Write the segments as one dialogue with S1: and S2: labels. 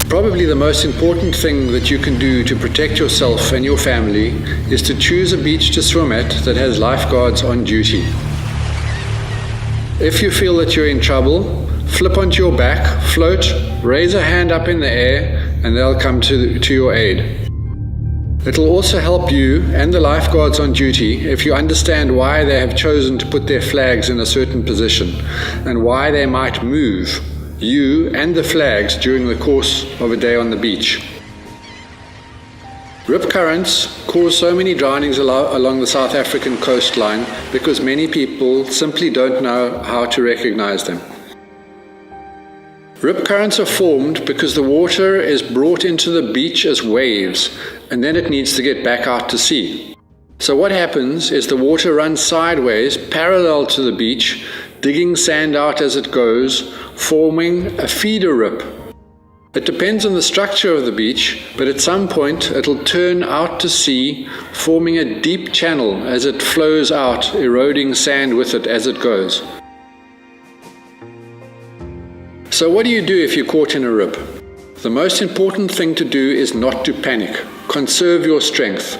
S1: Probably the most important thing that you can do to protect yourself and your family is to choose a beach to swim at that has lifeguards on duty. If you feel that you're in trouble, flip onto your back, float, raise a hand up in the air, and they'll come to your aid. It'll also help you and the lifeguards on duty if you understand why they have chosen to put their flags in a certain position and why they might move you and the flags during the course of a day on the beach. Rip currents cause so many drownings along the South African coastline because many people simply don't know how to recognize them. Rip currents are formed because the water is brought into the beach as waves, and then it needs to get back out to sea. So what happens is the water runs sideways parallel to the beach, digging sand out as it goes, forming a feeder rip. It depends on the structure of the beach, but at some point it'll turn out to sea, forming a deep channel as it flows out, eroding sand with it as it goes. So what do you do if you're caught in a rip? The most important thing to do is not to panic. Conserve your strength.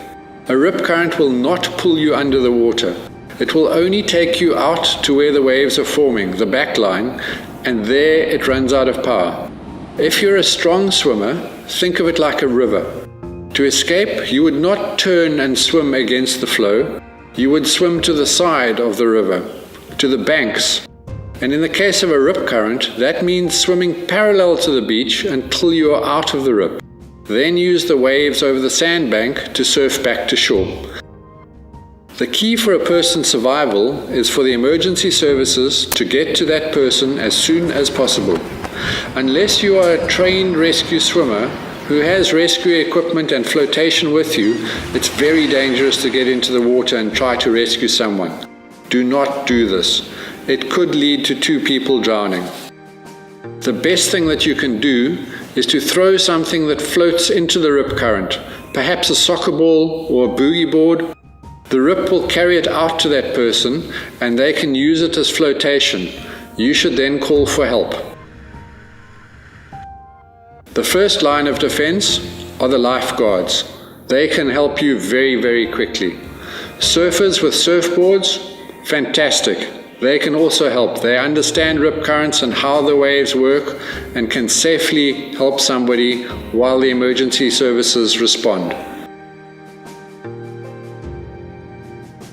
S1: A rip current will not pull you under the water. It will only take you out to where the waves are forming, the back line, and there it runs out of power. If you're a strong swimmer, think of it like a river. To escape, you would not turn and swim against the flow. You would swim to the side of the river, to the banks. And in the case of a rip current, that means swimming parallel to the beach until you are out of the rip. Then use the waves over the sandbank to surf back to shore. The key for a person's survival is for the emergency services to get to that person as soon as possible. Unless you are a trained rescue swimmer who has rescue equipment and flotation with you, it's very dangerous to get into the water and try to rescue someone. Do not do this. It could lead to 2 people drowning. The best thing that you can do is to throw something that floats into the rip current, perhaps a soccer ball or a boogie board. The rip will carry it out to that person and they can use it as flotation. You should then call for help. The first line of defense are the lifeguards. They can help you very, very quickly. Surfers with surfboards, fantastic. They can also help. They understand rip currents and how the waves work and can safely help somebody while the emergency services respond.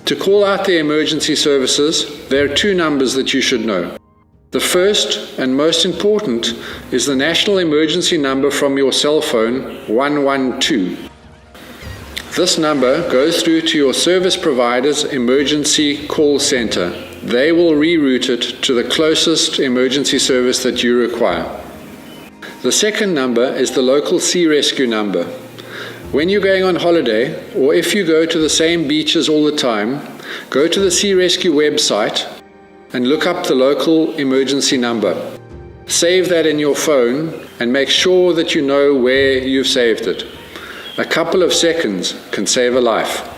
S1: To call out the emergency services, there are 2 numbers that you should know. The first and most important is the national emergency number from your cell phone, 112. This number goes through to your service provider's emergency call center. They will reroute it to the closest emergency service that you require. The second number is the local sea rescue number. When you're going on holiday, or if you go to the same beaches all the time, go to the Sea Rescue website and look up the local emergency number. Save that in your phone and make sure that you know where you've saved it. A couple of seconds can save a life.